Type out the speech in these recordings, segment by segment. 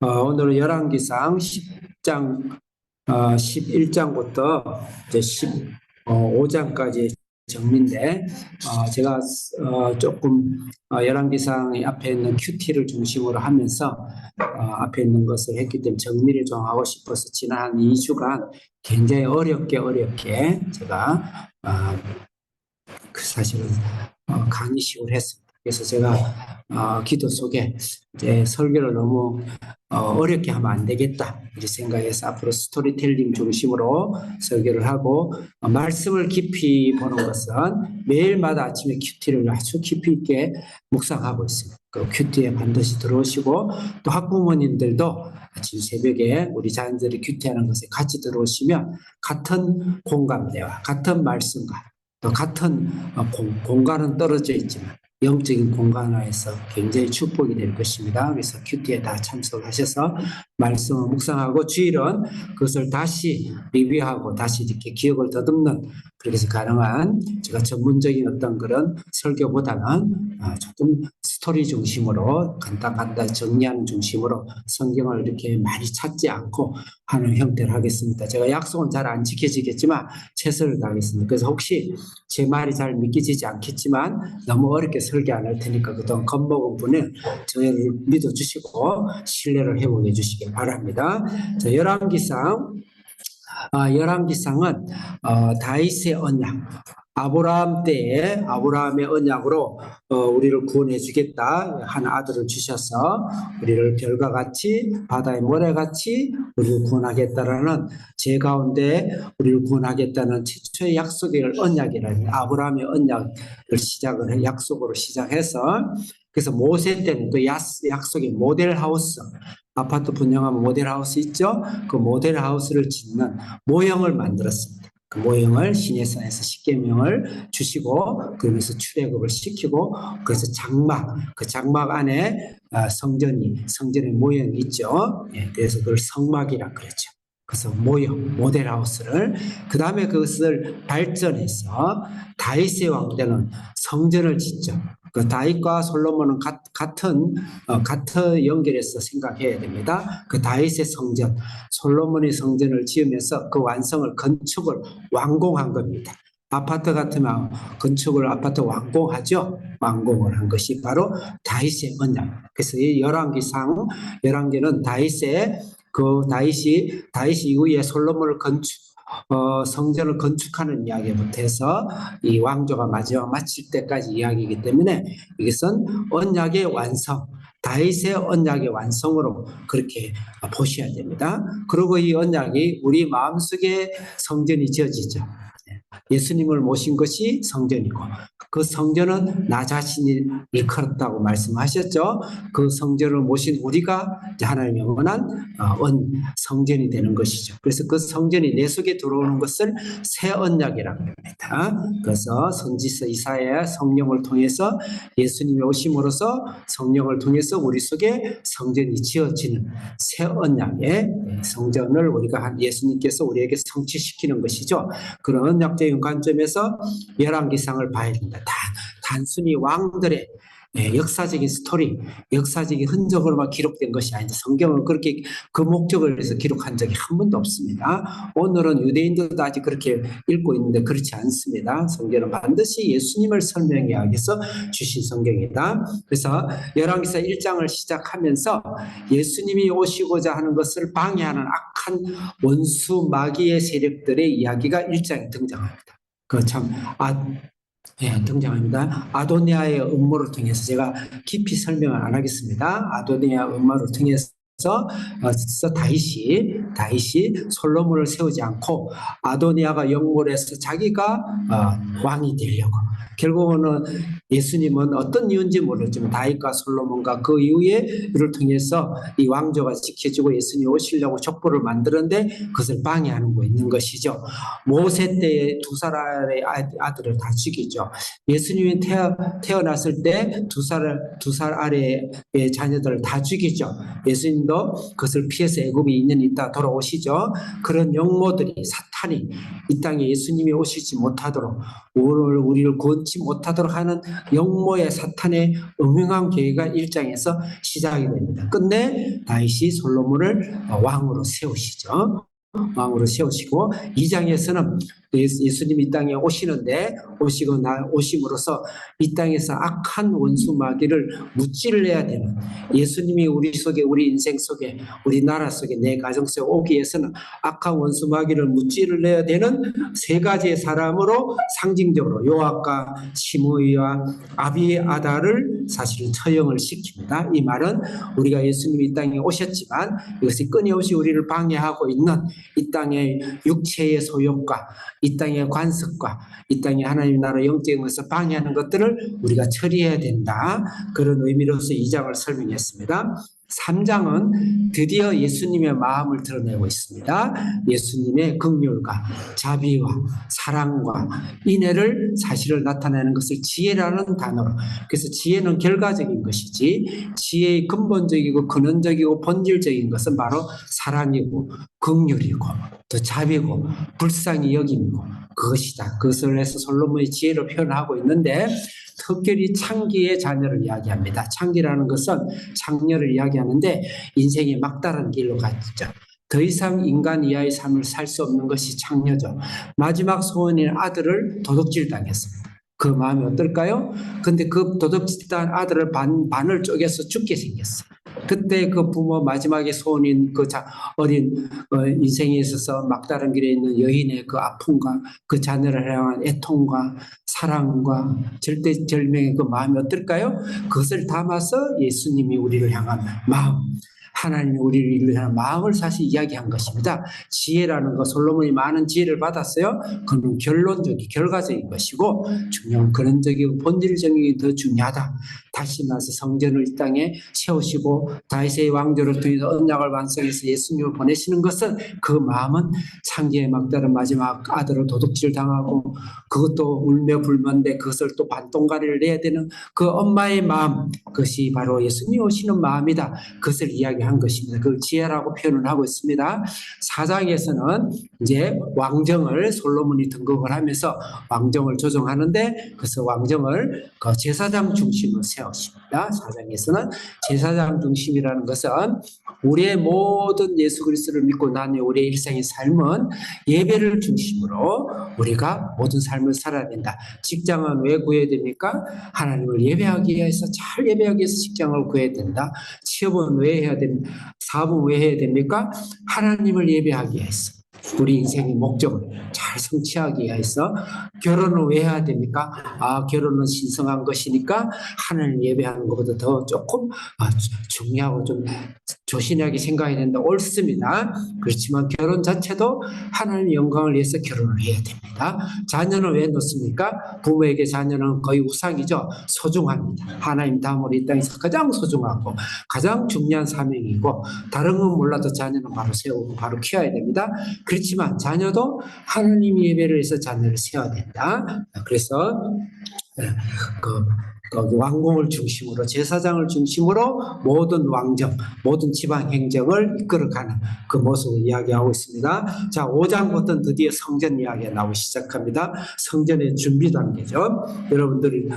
오늘은 열왕기상 10장, 11장부터 이제 15장까지 정리인데, 제가 조금 열왕기상 앞에 있는 큐티를 중심으로 하면서 앞에 있는 것을 했기 때문에 정리를 좀 하고 싶어서 지난 한 2주간 굉장히 어렵게 제가 사실은 강의식을 했습니다. 그래서 제가 기도 속에 이제 설교를 너무 어렵게 하면 안 되겠다 이렇게 생각해서 앞으로 스토리텔링 중심으로 설교를 하고 말씀을 깊이 보는 것은 매일마다 아침에 큐티를 아주 깊이 있게 묵상하고 있습니다. 그 큐티에 반드시 들어오시고 또 학부모님들도 아침 새벽에 우리 자녀들이 큐티하는 것에 같이 들어오시면 같은 공감대와 같은 말씀과 또 같은 공간은 떨어져 있지만 영적인 공간화에서 굉장히 축복이 될 것입니다. 그래서 큐티에 다 참석하셔서 말씀을 묵상하고 주일은 그것을 다시 리뷰하고 다시 이렇게 기억을 더듬는 그렇게 해서 가능한 제가 전문적인 어떤 그런 설교보다는 조금 스토리 중심으로 간단간단 정리하는 중심으로 성경을 이렇게 많이 찾지 않고 하는 형태를 하겠습니다. 제가 약속은 잘 안 지켜지겠지만 최선을 다하겠습니다. 그래서 혹시 제 말이 잘 믿기지지 않겠지만 너무 어렵게 설교 안 할 테니까 그동안 겁먹은 분은 저를 믿어주시고 신뢰를 회복해 주시기 바랍니다. 자, 열왕기상은 다윗의 언약, 아브라함 때에 아브라함의 언약으로 우리를 구원해 주겠다 한 아들을 주셔서 우리를 별과 같이 바다의 모래같이 우리를 구원하겠다라는 제 가운데 우리를 구원하겠다는 최초의 약속의 언약이라는 아브라함의 언약을 약속으로 시작해서 그래서 모세 때는 또 약속의 모델하우스 아파트 분양하면 모델하우스 있죠? 그 모델하우스를 짓는 모형을 만들었습니다. 그 모형을 시내산에서 십계명을 주시고 그러면서 출애굽을 시키고 그래서 그 장막 안에 성전의 모형이 있죠. 예, 그래서 그걸 성막이라 그랬죠. 그래서 모형, 모델하우스를 그 다음에 그것을 발전해서 다윗의 왕 때는 성전을 짓죠. 그 다윗과 솔로몬은 같은 연결해서 생각해야 됩니다. 그 다윗의 성전, 솔로몬의 성전을 지으면서 그 건축을 완공한 겁니다. 아파트 같으면 건축을 아파트 완공하죠. 완공을 한 것이 바로 다윗의 언약. 그래서 이 열왕기는 다윗이 이후에 솔로몬을 성전을 건축하는 이야기부터 해서 이 왕조가 마지막 마칠 때까지 이야기이기 때문에 이것은 언약의 완성, 다윗의 언약의 완성으로 그렇게 보셔야 됩니다. 그리고 이 언약이 우리 마음속에 성전이 지어지죠. 예수님을 모신 것이 성전이고 그 성전은 나 자신이 일컬었다고 말씀하셨죠. 그 성전을 모신 우리가 하나님의 영원한 성전이 되는 것이죠. 그래서 그 성전이 내 속에 들어오는 것을 새 언약이라고 합니다. 그래서 선지서 이사야 성령을 통해서 예수님이 오심으로써 성령을 통해서 우리 속에 성전이 지어지는 새 언약의 성전을 우리가 예수님께서 우리에게 성취시키는 것이죠. 그런 언약적인 관점에서 열왕기상을 봐야 된다. 단순히 왕들의 역사적인 스토리, 역사적인 흔적으로만 기록된 것이 아닌데 성경은 그렇게 그 목적을 위해서 기록한 적이 한 번도 없습니다. 오늘은 유대인들도 아직 그렇게 읽고 있는데 그렇지 않습니다. 성경은 반드시 예수님을 설명하기 위해서 주신 성경이다. 그래서 열왕기상 1장을 시작하면서 예수님이 오시고자 하는 것을 방해하는 악한 원수 마귀의 세력들의 이야기가 1장에 등장합니다. 등장합니다. 아도니아의 음모를 통해서 제가 깊이 설명을 안 하겠습니다. 아도니아 음모를 통해서 다윗이 솔로몬을 세우지 않고 아도니아가 영몰해서 자기가 왕이 되려고 결국은 예수님은 어떤 이유인지 모르지만 다윗과 솔로몬과 그 이후에 이를 통해서 이 왕조가 지켜지고 예수님이 오시려고 족보를 만드는데 그것을 방해하고 있는 것이죠. 모세 때에 두 살의 아들을 다 죽이죠. 예수님이 태어났을 때 두 살 아래의 자녀들을 다 죽이죠. 예수님도 그것을 피해서 애굽에 2년 있다 돌아오시죠. 그런 영모들이, 사탄이 이 땅에 예수님이 오시지 못하도록, 우리를 구원치 못하도록 하는 영모의 사탄의 음흉한 계획가 1장에서 시작이 됩니다. 끝내 다윗이 솔로몬을 왕으로 세우시죠. 왕으로 세우시고 2장에서는 예수님이 이 땅에 오시는데 오심으로써 이 땅에서 악한 원수 마귀를 무찔러야 되는, 예수님이 우리 속에, 우리 인생 속에, 우리 나라 속에, 내 가정 속에 오기 위해서는 악한 원수 마귀를 무찔러야 되는 세 가지의 사람으로 상징적으로 요압과 시므이와 아비아다를 사실은 처형을 시킵니다. 이 말은 우리가 예수님이 이 땅에 오셨지만 이것이 끊임없이 우리를 방해하고 있는 이 땅의 육체의 소욕과 이 땅의 관습과 이 땅의 하나님 나라 영적인 것을 방해하는 것들을 우리가 처리해야 된다. 그런 의미로서 2장을 설명했습니다. 3장은 드디어 예수님의 마음을 드러내고 있습니다. 예수님의 긍휼과 자비와 사랑과 인애를 사실을 나타내는 것을 지혜라는 단어로, 그래서 지혜는 결과적인 것이지 지혜의 근본적이고 근원적이고 본질적인 것은 바로 사랑이고 긍휼이고 또 자비고 불쌍히 여김이고 그것이다. 그것을 해서 솔로몬의 지혜로 표현하고 있는데 특별히 창기의 자녀를 이야기합니다. 창기라는 것은 창녀를 이야기하는데 인생이 막다른 길로 갔죠. 더 이상 인간 이하의 삶을 살 수 없는 것이 창녀죠. 마지막 소원인 아들을 도둑질 당했습니다. 그 마음이 어떨까요? 근데 그 도둑질한 아들을 반을 쪼개서 죽게 생겼어. 그때 그 부모 마지막에 소원인 그 어린 인생에 있어서 막다른 길에 있는 여인의 그 아픔과 그 자녀를 향한 애통과 사랑과 절대절명의 그 마음이 어떨까요? 그것을 담아서 예수님이 우리를 향한 마음, 하나님이 우리를 향한 마음을 사실 이야기한 것입니다. 지혜라는 것, 솔로몬이 많은 지혜를 받았어요. 그건 결론적인, 결과적인 것이고 중요한 근원적이고 본질적인 게 더 중요하다. 다시 나서 성전을 이 땅에 세우시고 다윗의 왕조를 통해서 언약을 완성해서 예수님을 보내시는 것은, 그 마음은 창기의 막다른 마지막 아들을 도둑질 당하고 그것도 울며 불면데 그것을 또 반동가리를 내야 되는 그 엄마의 마음, 그것이 바로 예수님이 오시는 마음이다. 그것을 이야기한 것입니다. 그걸 지혜라고 표현을 하고 있습니다. 4장에서는 이제 왕정을 솔로몬이 등극을 하면서 왕정을 조정하는데, 그래서 왕정을 그 제사장 중심으로 세웠습니다. 4장에서는 제사장 중심이라는 것은 우리의 모든 예수 그리스도를 믿고 난 우리의 일생의 삶은 예배를 중심으로 우리가 모든 삶을 살아야 된다. 직장은 왜 구해야 됩니까? 하나님을 예배하기 위해서, 잘 예배하기 위해서 직장을 구해야 된다. 취업은 왜 해야 됩니까? 사업은 왜 해야 됩니까? 하나님을 예배하기 위해서, 우리 인생의 목적을 잘 성취하기 위해서. 결혼을 왜 해야 됩니까? 결혼은 신성한 것이니까 하나님 예배하는 것보다 더 조금 중요하고 좀 조신하게 생각해야 된다. 옳습니다. 그렇지만 결혼 자체도 하나님의 영광을 위해서 결혼을 해야 됩니다. 자녀는 왜 놓습니까? 부모에게 자녀는 거의 우상이죠. 소중합니다. 하나님 다음으로 이 땅에서 가장 소중하고 가장 중요한 사명이고, 다른 건 몰라도 자녀는 바로 세우고 바로 키워야 됩니다. 그렇지만 자녀도 하나님 예배를 해서 자녀를 세워야 된다. 그래서 그 왕궁을 중심으로, 제사장을 중심으로 모든 왕정, 모든 지방 행정을 이끌어가는 그 모습을 이야기하고 있습니다. 자, 5장부터는 드디어 성전 이야기가 나오기 시작합니다. 성전의 준비 단계죠. 여러분들이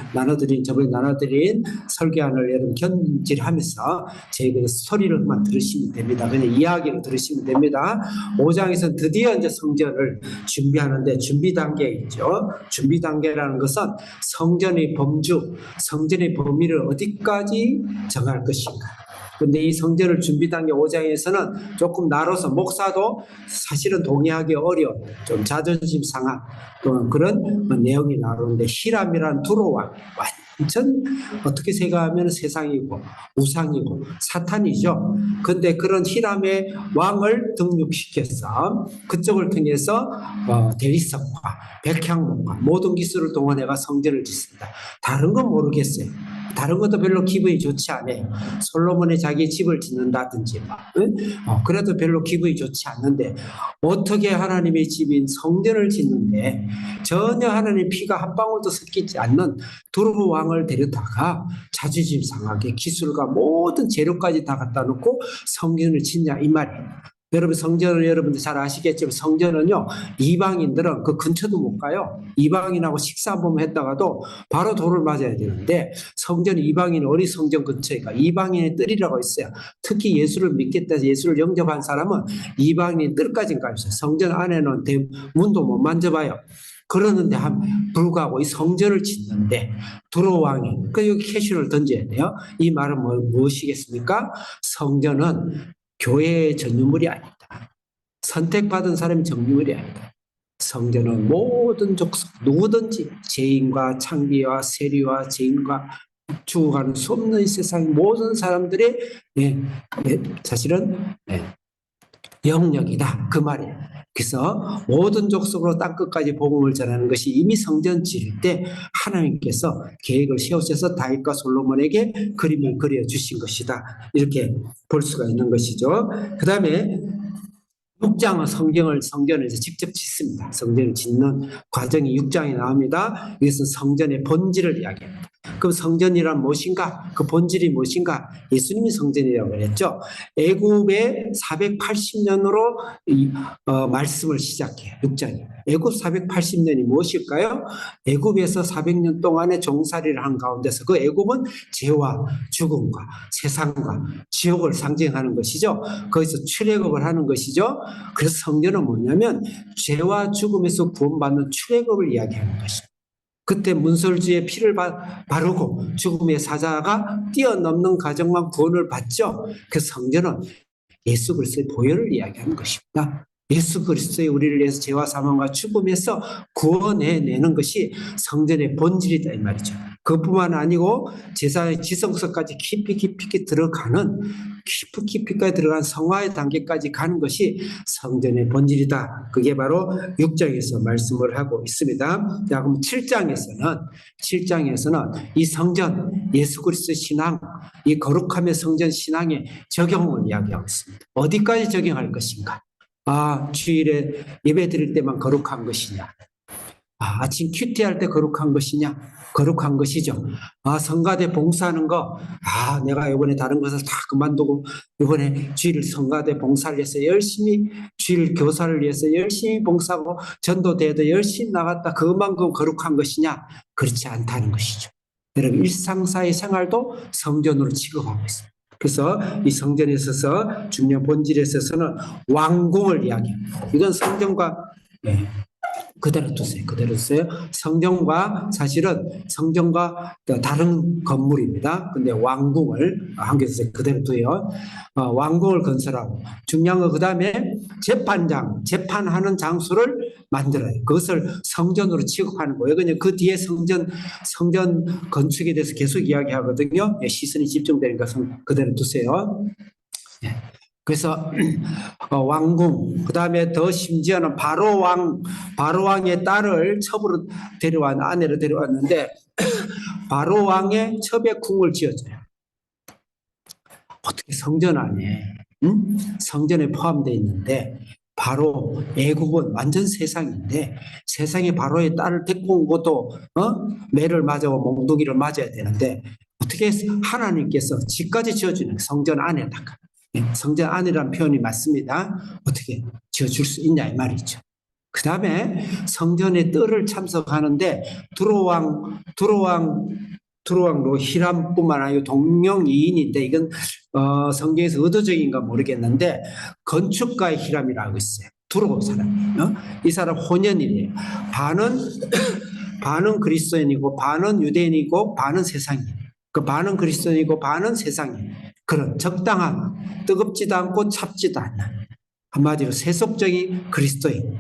저번에 나눠드린 설교안을 여러분 견질하면서 저희가 소리를만 들으시면 됩니다. 그냥 이야기를 들으시면 됩니다. 5장에서는 드디어 이제 성전을 준비하는데, 준비 단계 있죠. 준비 단계라는 것은 성전의 범주, 성전의 범위를 어디까지 정할 것인가. 근데 이 성전을 준비 단계 5장에서는 조금 나눠서, 목사도 사실은 동의하기 어려운 좀 자존심 상한 그런 내용이 나오는데, 히람이란 두로와 완전 어떻게 생각하면 세상이고 우상이고 사탄이죠. 근데 그런 히람의 왕을 등육시켜서 그쪽을 통해서 대리석과 백향목과 모든 기술을 동원해가 성전을 짓습니다. 다른 건 모르겠어요. 다른 것도 별로 기분이 좋지 않아요. 솔로몬이 자기 집을 짓는다든지 그래도 별로 기분이 좋지 않는데, 어떻게 하나님의 집인 성전을 짓는데 전혀 하나님의 피가 한 방울도 섞이지 않는 두루 왕을 데려다가 자존심 상하게 기술과 모든 재료까지 다 갖다 놓고 성전을 짓냐, 이 말이에요. 여러분 성전을 여러분들 잘 아시겠지만 성전은요 이방인들은 그 근처도 못 가요. 이방인하고 식사 한번 했다가도 바로 돌을 맞아야 되는데 성전 이방인 어디 성전 근처에가 이방인의 뜰이라고 있어요. 특히 예수를 믿겠다 해서 예수를 영접한 사람은 이방인 뜰까지 가 있어요. 성전 안에는 문도 못 만져봐요. 그러는데 불구하고 이 성전을 짓는데 두로 왕이 그 여기 캐시를 던져야 돼요. 이 말은 무엇이겠습니까? 성전은 교회의 전유물이 아니다. 선택받은 사람이 전유물이 아니다. 성전은 모든 족속 누구든지 죄인과 창기와 세리와 죄인과 죽어가는 수 없는 이 세상 모든 사람들의 사실은 영역이다 그 말이에요. 그래서 모든 족속으로 땅끝까지 복음을 전하는 것이 이미 성전 지을 때 하나님께서 계획을 세우셔서 다윗과 솔로몬에게 그림을 그려주신 것이다. 이렇게 볼 수가 있는 것이죠. 그 다음에 6장은 성전을 직접 짓습니다. 성전을 짓는 과정이 6장에 나옵니다. 이것은 성전의 본질을 이야기합니다. 그럼 성전이란 무엇인가? 그 본질이 무엇인가? 예수님이 성전이라고 그랬죠. 애굽의 480년으로 말씀을 시작해요. 6장이. 애굽 480년이 무엇일까요? 애굽에서 400년 동안의 종살이를 한 가운데서 그 애굽은 죄와 죽음과 세상과 지옥을 상징하는 것이죠. 거기서 출애굽을 하는 것이죠. 그래서 성전은 뭐냐면 죄와 죽음에서 구원받는 출애굽을 이야기하는 것입니다. 그때 문설주의 피를 바르고 죽음의 사자가 뛰어넘는 과정만 구원을 받죠. 그 성전은 예수 그리스도의 보혈을 이야기하는 것입니다. 예수 그리스도의 우리를 위해서 죄와 사망과 죽음에서 구원해내는 것이 성전의 본질이다 이 말이죠. 그뿐만 아니고 제사의 지성소까지 깊이 들어가는 깊이까지 들어간 성화의 단계까지 가는 것이 성전의 본질이다. 그게 바로 6장에서 말씀을 하고 있습니다. 자, 그럼 7장에서는 이 성전 예수 그리스도의 신앙, 이 거룩함의 성전 신앙의 적용을 이야기하고 있습니다. 어디까지 적용할 것인가? 주일에 예배 드릴 때만 거룩한 것이냐? 아침 큐티할 때 거룩한 것이냐? 거룩한 것이죠. 성가대 봉사하는 거, 내가 이번에 다른 것을 다 그만두고 이번에 주일 성가대 봉사를 위해서 열심히 주일 교사를 위해서 열심히 봉사하고 전도대회도 열심히 나갔다. 그만큼 거룩한 것이냐? 그렇지 않다는 것이죠. 여러분 일상사회 생활도 성전으로 취급하고 있습니다. 그래서 이 성전에 있어서 중요한 본질에 있어서는 왕궁을 이야기합니다. 이건 성전과 그대로 두세요. 성전과 다른 건물입니다. 근데 왕궁을 한국에서 그대로 두요. 왕궁을 건설하고 중요한 거 그다음에 재판하는 장소를 만들어요. 그것을 성전으로 취급하는 거예요. 그냥 그 뒤에 성전 건축에 대해서 계속 이야기하거든요. 시선이 집중되니까 그대로 두세요. 그래서 왕궁, 그 다음에 더 심지어는 바로왕의 딸을 첩으로 아내로 데려왔는데 바로왕의 첩에 궁을 지어줘요. 어떻게 성전 안에 성전에 포함되어 있는데 바로 애국은 완전 세상인데 세상에 바로의 딸을 데리고 온 것도 매를 맞아고 몽둥이를 맞아야 되는데 어떻게 하나님께서 집까지 지어주는 성전 안에다가 성전 안이라는 표현이 맞습니다. 어떻게 지어줄 수 있냐 이 말이죠. 그 다음에 성전의 뜰을 참석하는데 두로왕 히람뿐만 아니고 동명이인인데 이건 성경에서 의도적인가 모르겠는데 건축가의 히람이라고 있어요. 두로 사람이에요. 이 사람 혼연이에요. 반은 그리스도인이고 반은 유대인이고 반은 세상이에요. 그 반은 그리스도인이고 반은 세상이에요. 그런 적당한 뜨겁지도 않고 찹지도 않는 한마디로 세속적인 그리스도인,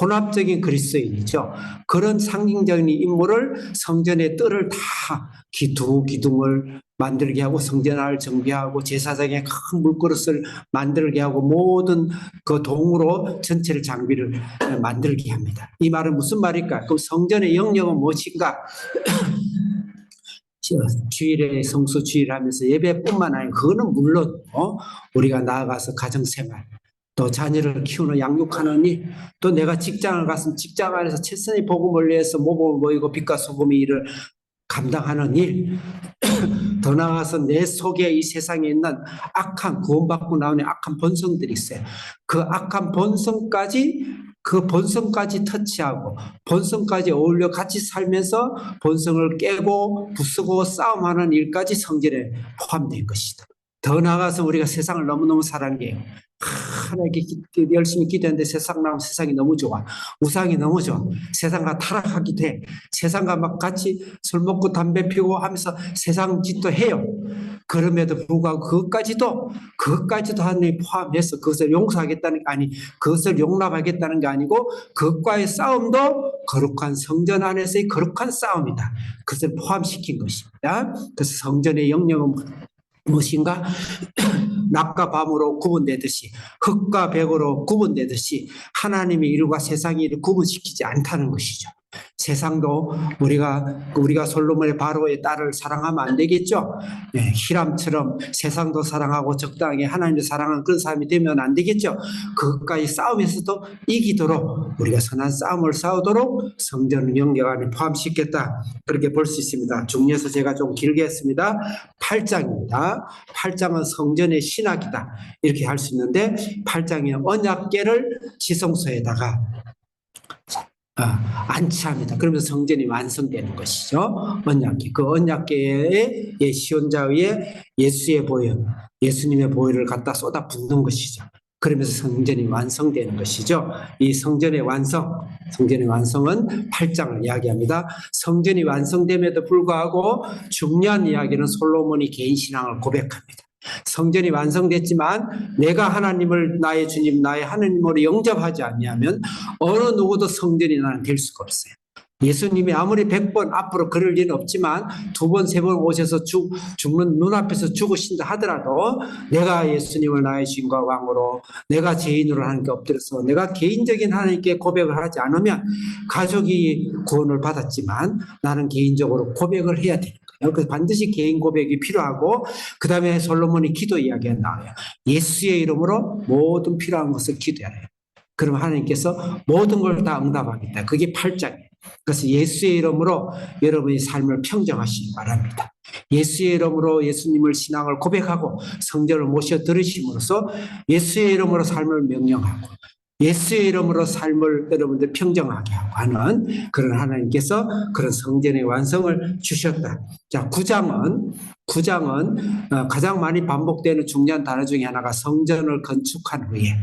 혼합적인 그리스도인이죠. 그런 상징적인 인물을 성전의 뜰을 다 기둥을 만들게 하고 성전을 정비하고 제사장의 큰 물그릇을 만들게 하고 모든 그 동으로 전체를 장비를 만들게 합니다. 이 말은 무슨 말일까? 그럼 성전의 영역은 무엇인가? 주일에 성수 주일하면서 예배뿐만 아니라 그거는 물론 우리가 나아가서 가정생활 또 자녀를 키우는 양육하는 일, 또 내가 직장을 갔으면 직장 안에서 최선의 복음을 위해서 모범을 보이고 빛과 소금의 일을 감당하는 일, 더 나아가서 내 속에 이 세상에 있는 악한, 구원받고 나오는 악한 본성들이 있어요. 그 악한 본성까지, 그 본성까지 터치하고 본성까지 어울려 같이 살면서 본성을 깨고 부수고 싸움하는 일까지 성전에 포함된 것이다. 더 나아가서 우리가 세상을 너무너무 사랑해요. 하나님께 열심히 기도했는데 세상 나오면 세상이 너무 좋아. 우상이 너무 좋아. 세상과 타락하기 돼. 세상과 막 같이 술 먹고 담배 피우고 하면서 세상 짓도 해요. 그럼에도 불구하고 그것까지도 하나님이 포함해서 그것을 용서하겠다는 게 아니, 그것을 용납하겠다는 게 아니고 그것과의 싸움도 거룩한 성전 안에서의 거룩한 싸움이다. 그것을 포함시킨 것입니다. 그래서 성전의 영역은 무엇인가? 낮과 밤으로 구분되듯이, 흙과 백으로 구분되듯이 하나님의 일과 세상의 일을 구분시키지 않다는 것이죠. 세상도 우리가 솔로몬의 바로의 딸을 사랑하면 안 되겠죠. 네, 히람처럼 세상도 사랑하고 적당히 하나님을 사랑하는 그런 사람이 되면 안 되겠죠. 그것까지 싸움에서도 이기도록 우리가 선한 싸움을 싸우도록 성전 영역 안에 포함시켰다. 그렇게 볼 수 있습니다. 중에서 제가 좀 길게 했습니다. 8장입니다. 8장은 성전의 신학이다. 이렇게 할 수 있는데 8장에 언약궤를 지성소에다가 안치합니다. 그러면서 성전이 완성되는 것이죠. 언약궤. 그 언약궤의 시온자의 예수의 보혈, 예수님의 보혈을 갖다 쏟아 붓는 것이죠. 그러면서 성전이 완성되는 것이죠. 이 성전의 완성은 8장을 이야기합니다. 성전이 완성됨에도 불구하고 중요한 이야기는 솔로몬이 개인 신앙을 고백합니다. 성전이 완성됐지만 내가 하나님을 나의 주님, 나의 하나님으로 영접하지 않냐면 어느 누구도 성전이 나는 될 수가 없어요. 예수님이 아무리 100번 앞으로 그럴 리는 없지만 2번, 3번 오셔서 죽는 눈앞에서 죽으신다 하더라도 내가 예수님을 나의 주인과 왕으로 내가 죄인으로 하나님께 엎드려서 내가 개인적인 하나님께 고백을 하지 않으면 가족이 구원을 받았지만 나는 개인적으로 고백을 해야 되는 거예요. 그래서 반드시 개인 고백이 필요하고 그 다음에 솔로몬이 기도 이야기가 나와요. 예수의 이름으로 모든 필요한 것을 기도해야 해요. 그럼 하나님께서 모든 걸 다 응답하겠다. 그게 8장이에요. 그래서 예수의 이름으로 여러분의 삶을 평정하시기 바랍니다. 예수의 이름으로 예수님을 신앙을 고백하고 성전을 모셔 들으심으로써 예수의 이름으로 삶을 명령하고 예수의 이름으로 삶을 여러분들 평정하게 하고 하는 그런 하나님께서 그런 성전의 완성을 주셨다. 자, 9장은 가장 많이 반복되는 중요한 단어 중에 하나가 성전을 건축한 후에.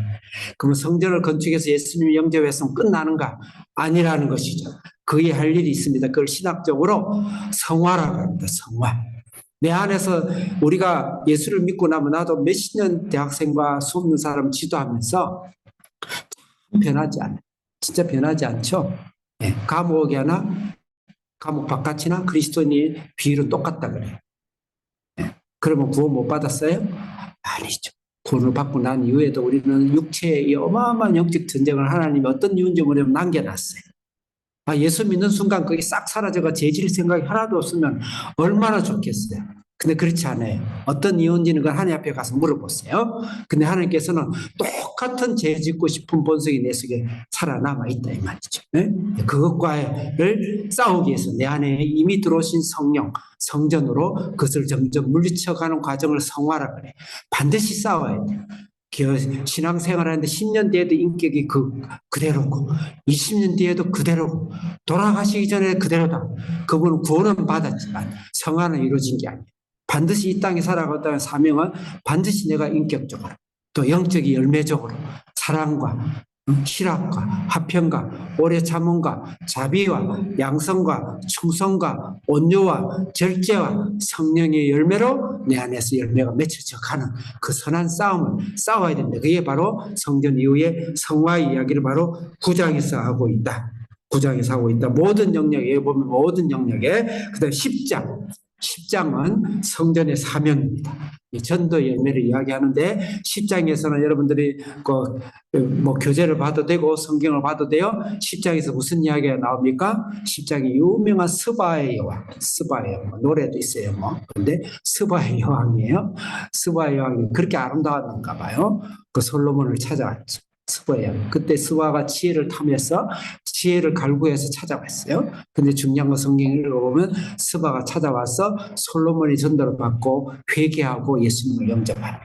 그러면 성전을 건축해서 예수님이 영접했으면 끝나는가? 아니라는 것이죠. 그에 할 일이 있습니다. 그걸 신학적으로 성화라고 합니다. 성화. 내 안에서 우리가 예수를 믿고 나면 나도 몇십 년 대학생과 수없는 사람 지도하면서 변하지 않아요. 진짜 변하지 않죠. 네, 감옥에 하나 감옥 바깥이나 그리스도인의 비율은 똑같다 그래요. 네, 그러면 구원 못 받았어요? 아니죠. 구원을 받고 난 이후에도 우리는 육체의 어마어마한 영적 전쟁을 하나님이 어떤 이유인지 모르면 남겨놨어요. 예수 믿는 순간 그게 싹 사라져가 죄질 생각이 하나도 없으면 얼마나 좋겠어요. 근데 그렇지 않아요. 어떤 이유인지는 그걸 하나님 앞에 가서 물어보세요. 근데 하나님께서는 똑같은 죄 짓고 싶은 본성이 내 속에 살아남아 있다 이 말이죠. 네? 그것과를 싸우기 위해서 내 안에 이미 들어오신 성령, 성전으로 그것을 점점 물리쳐가는 과정을 성화라 그래. 반드시 싸워야 돼요. 신앙생활 하는데 10년 뒤에도 인격이 그대로고 20년 뒤에도 그대로고 돌아가시기 전에 그대로다. 그분은 구원은 받았지만 성화는 이루어진 게 아니에요. 반드시 이 땅에 살아가다는 사명은 반드시 내가 인격적으로 또 영적인 열매적으로 사랑과 희락과 화평과 오래 참음과 자비와 양성과 충성과 온유와 절제와 성령의 열매로 내 안에서 열매가 맺혀져 가는 그 선한 싸움을 싸워야 됩니다. 그게 바로 성전 이후의 성화의 이야기를 바로 9장에서 하고 있다. 9장에서 하고 있다. 모든 영역에 보면 모든 영역에 그다음 10장은 성전의 사명입니다. 전도 열매를 이야기하는데 10장에서는 여러분들이 교재를 봐도 되고 성경을 봐도 돼요. 10장에서 무슨 이야기가 나옵니까? 10장이 유명한 스바의 여왕, 노래도 있어요. 근데 스바의 여왕이에요. 스바의 여왕이 그렇게 아름다웠는가 봐요. 그 솔로몬을 찾아왔죠. 스바예요. 그때 스바가 지혜를 탐해서 지혜를 갈구해서 찾아왔어요. 근데 중요한 건 성경을 읽어보면 스바가 찾아와서 솔로몬이 전도를 받고 회개하고 예수님을 영접하는,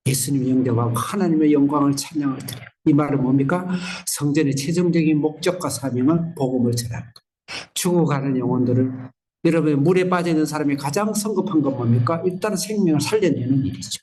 예수님을 영접하고 하나님의 영광을 찬양을 드려요. 이 말은 뭡니까? 성전의 최종적인 목적과 사명은 복음을 전하는 거예요. 죽어가는 영혼들을, 여러분 물에 빠져 있는 사람이 가장 성급한 건 뭡니까? 일단 생명을 살려내는 일이죠.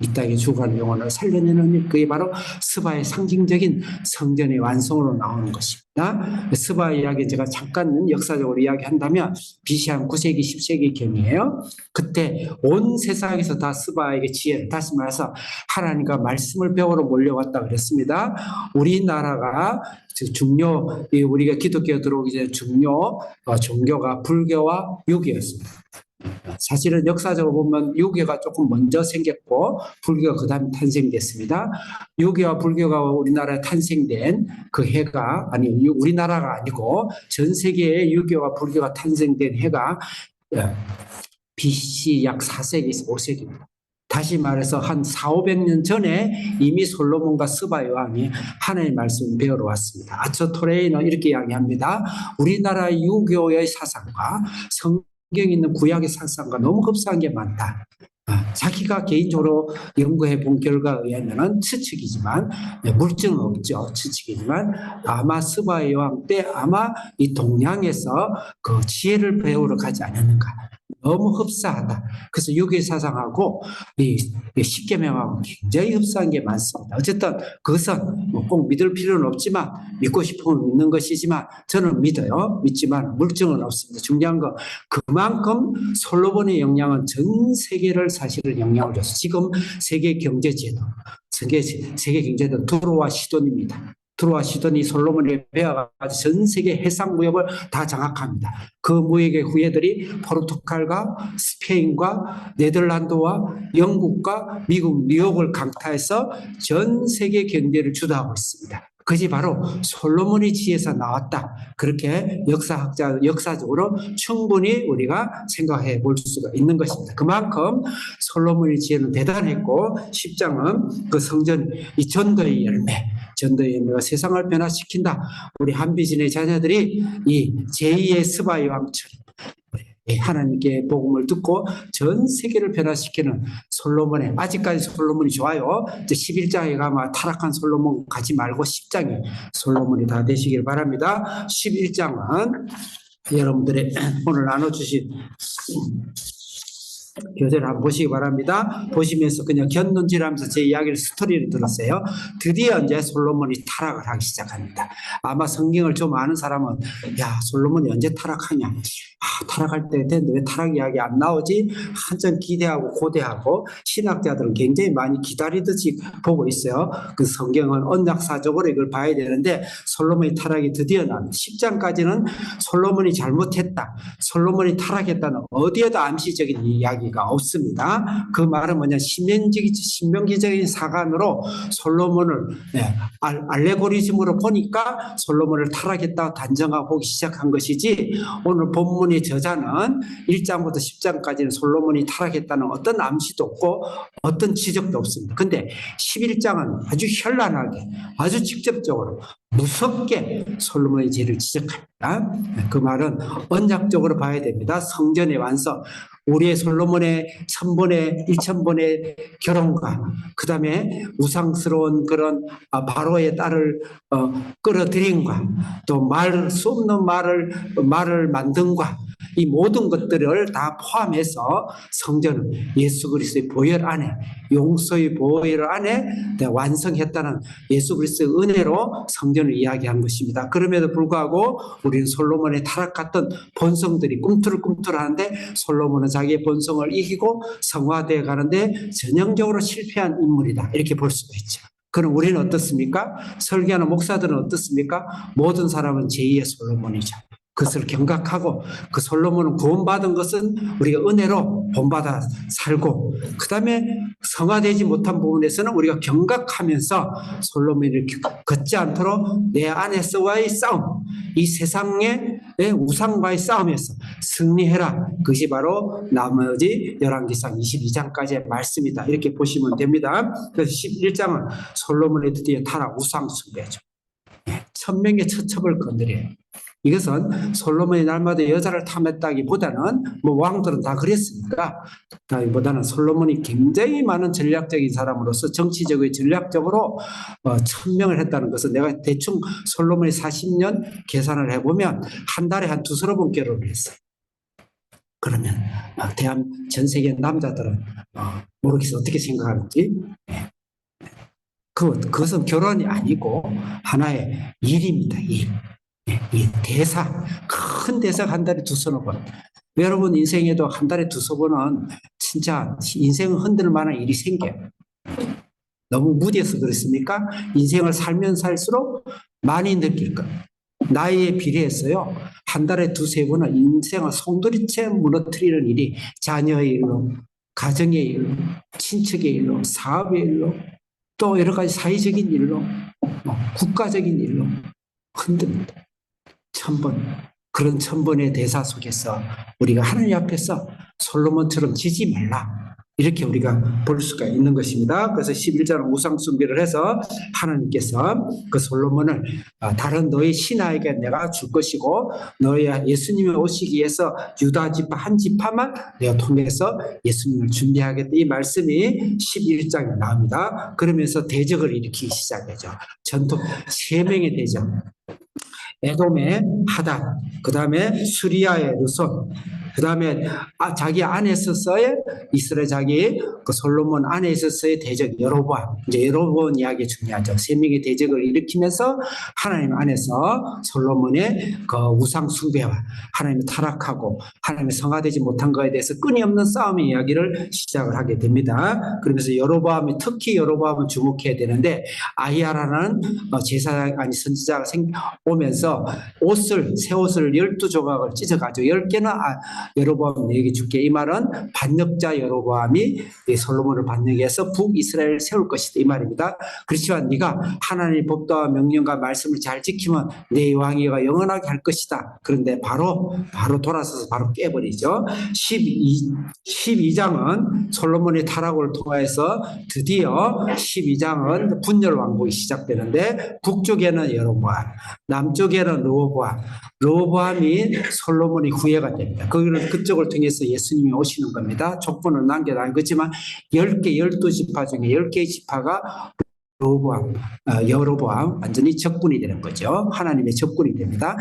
이 땅에 죽어가는 영혼을 살려내는 일, 그게 바로 스바의 상징적인 성전의 완성으로 나오는 것입니다. 스바 이야기 제가 잠깐 역사적으로 이야기한다면 BC 한 9세기 10세기경이에요. 그때 온 세상에서 다 스바에게 지혜를, 다시 말해서 하나님과 말씀을 배우러 몰려왔다 그랬습니다. 우리나라가 중요, 우리가 기독교 들어오기 전에 중요 종교가 불교와 유교였습니다. 사실은 역사적으로 보면 유교가 조금 먼저 생겼고 불교가 그 다음에 탄생됐습니다. 유교와 불교가 우리나라에 탄생된 그 해가, 아니 우리나라가 아니고 전 세계에 유교와 불교가 탄생된 해가 BC 약 4세기에서 5세기입니다. 다시 말해서 한 400~500년 전에 이미 솔로몬과 스바 여왕이 하나님의 말씀을 배우러 왔습니다. 아처 토레이는 이렇게 이야기합니다. 우리나라 유교의 사상과 성경에 있는 구약의 사상과 너무 흡사한 게 많다. 자기가 개인적으로 연구해 본 결과에 의하면 추측이지만, 물증은 없죠. 추측이지만 아마 스바 여왕 때 아마 이 동양에서 그 지혜를 배우러 가지 않았는가. 너무 흡사하다. 그래서 유교 사상하고 이 십계명하고 굉장히 흡사한 게 많습니다. 어쨌든 그것은 꼭 믿을 필요는 없지만, 믿고 싶으면 믿는 것이지만 저는 믿어요. 믿지만 물증은 없습니다. 중요한 건 그만큼 솔로몬의 영향은 전 세계를 사실은 영향을 줬어요. 지금 세계 경제제도, 세계 경제제도 트로아 시돈입니다. 트로아 시돈이 솔로몬에 배워가지고 전 세계 해상 무역을 다 장악합니다. 그 무역의 후예들이 포르투갈과 스페인과 네덜란드와 영국과 미국, 뉴욕을 강타해서 전 세계 경제를 주도하고 있습니다. 그것이 바로 솔로몬의 지혜에서 나왔다. 그렇게 역사적으로 충분히 우리가 생각해 볼 수가 있는 것입니다. 그만큼 솔로몬의 지혜는 대단했고, 10장은 그 성전 이 전도의 열매, 전도의 열매가 세상을 변화시킨다. 우리 한비진의 자녀들이 이 제2의 스바 여왕처럼 하나님께 복음을 듣고 전 세계를 변화시키는 솔로몬의, 아직까지 솔로몬이 좋아요. 이제 11장에 가면 타락한 솔로몬 가지 말고 10장에 솔로몬이 다 되시길 바랍니다. 11장은 여러분들의 오늘 나눠주신 교재를 한번 보시기 바랍니다. 보시면서 그냥 견눈질하면서 제 이야기를, 스토리를 들었어요. 드디어 이제 솔로몬이 타락을 하기 시작합니다. 아마 성경을 좀 아는 사람은 야, 솔로몬이 언제 타락하냐, 타락할 때 됐는데 왜 타락 이야기 안 나오지? 한참 기대하고 고대하고 신학자들은 굉장히 많이 기다리듯이 보고 있어요. 그 성경은 언약사적으로 이걸 봐야 되는데 솔로몬이 타락이 드디어 나옵니다. 10장까지는 솔로몬이 잘못했다, 솔로몬이 타락했다는 어디에도 암시적인 이야기가 없습니다. 그 말은 뭐냐, 신명기적인 사관으로 솔로몬을 알레고리즘으로 보니까 솔로몬을 타락했다고 단정하고 보기 시작한 것이지, 오늘 본문의 저자는 1장부터 10장까지는 솔로몬이 타락했다는 어떤 암시도 없고 어떤 지적도 없습니다. 근데 11장은 아주 현란하게, 아주 직접적으로 무섭게 솔로몬의 죄를 지적합니다. 그 말은 언약적으로 봐야 됩니다. 성전의 완성, 우리의 솔로몬의 1000번의 1000번의 결혼과 그 다음에 우상스러운 그런 바로의 딸을 끌어들임과 또 말 수 없는 말을 만듦과 이 모든 것들을 다 포함해서 성전은 예수 그리스도의 보혈 안에, 용서의 보혈 안에 완성했다는 예수 그리스도의 은혜로 성전을 이야기한 것입니다. 그럼에도 불구하고 우리는 솔로몬의 타락 같은 본성들이 꿈틀꿈틀하는데, 솔로몬은 자기의 본성을 이기고 성화되어 가는데 전형적으로 실패한 인물이다, 이렇게 볼 수가 있죠. 그럼 우리는 어떻습니까? 설교하는 목사들은 어떻습니까? 모든 사람은 제2의 솔로몬이죠. 그것을 경각하고, 그 솔로몬은 구원받은 것은 우리가 은혜로 본받아 살고, 그 다음에 성화되지 못한 부분에서는 우리가 경각하면서 솔로몬을 걷지 않도록 내 안에서와의 싸움, 이 세상에 우상과의 싸움에서 승리해라. 그것이 바로 나머지 열왕기상 22장까지의 말씀이다. 이렇게 보시면 됩니다. 그래서 11장은 솔로몬의 드디어 타락 우상 숭배죠. 천명의 처첩을 건드려요. 이것은 솔로몬이 날마다 여자를 탐했다기보다는 뭐 왕들은 다 그랬으니까 보다는 솔로몬이 굉장히 많은 전략적인 사람으로서 정치적으로 전략적으로 천명을 했다는 것은 내가 대충 솔로몬이 40년 계산을 해보면 한 달에 한 두서너 번 결혼을 했어요. 그러면 전 세계 남자들은 모르겠어 어떻게 생각하는지. 그것은 결혼이 아니고 하나의 일입니다. 일. 이 대사, 큰 대사가 한 달에 두서너 번. 여러분 인생에도 한 달에 두서 번은 진짜 인생을 흔들 만한 일이 생겨요. 너무 무디해서 그렇습니까? 인생을 살면 살수록 많이 느낄 거예요. 나이에 비례해서요. 한 달에 두세 번은 인생을 송두리째 무너뜨리는 일이 자녀의 일로, 가정의 일로, 친척의 일로, 사업의 일로, 또 여러 가지 사회적인 일로, 국가적인 일로 흔듭니다. 1000번. 그런 1000번의 대사 속에서 우리가 하나님 앞에서 솔로몬처럼 지지 말라. 이렇게 우리가 볼 수가 있는 것입니다. 그래서 11절은 우상 숭배를 해서 하나님께서 그 솔로몬을 다른 너희 신하에게 내가 줄 것이고 너희 예수님이 오시기 위해서 유다 지파 한 지파만 내가 통해서 예수님을 준비하겠다. 이 말씀이 11장에 나옵니다. 그러면서 대적을 일으키기 시작하죠. 전통 3명의 대적. 에돔의 하닷, 그 다음에 수리아의 르손, 그 다음에 자기 안에 있었어의 이스라엘 자기 그 솔로몬 안에 있었어의 대적 여로보암. 이제 여로보암 이야기 중요하죠. 3명의 대적을 일으키면서 하나님 안에서 솔로몬의 그 우상 숭배와 하나님의 타락하고 하나님의 성화되지 못한 것에 대해서 끊임없는 싸움의 이야기를 시작을 하게 됩니다. 그러면서 여로보암이 특히 여로보암을 주목해야 되는데 아히야라는 제사장 아니 선지자가 오면서 새 옷을 12조각을 찢어가지고 10개는 여로보암 내게 줄게. 이 말은 반역자 여로보암이 솔로몬을 반역해서 북이스라엘을 세울 것이다. 이 말입니다. 그렇지만 네가 하나님의 법도와 명령과 말씀을 잘 지키면 내 왕위가 영원하게 할 것이다. 그런데 바로 돌아서서 바로 깨버리죠. 12장은 솔로몬의 타락을 통해서 드디어 12장은 분열 왕국이 시작되는데 북쪽에는 여로보암, 남쪽에는 르호보암이 솔로몬이 후예가 됩니다. 그쪽을 통해서 예수님이 오시는 겁니다. 족보는 남겨놔 있지만 10개, 12지파 중에 10개의 지파가 여로보암 완전히 적군이 되는 거죠. 하나님의 적군이 됩니다.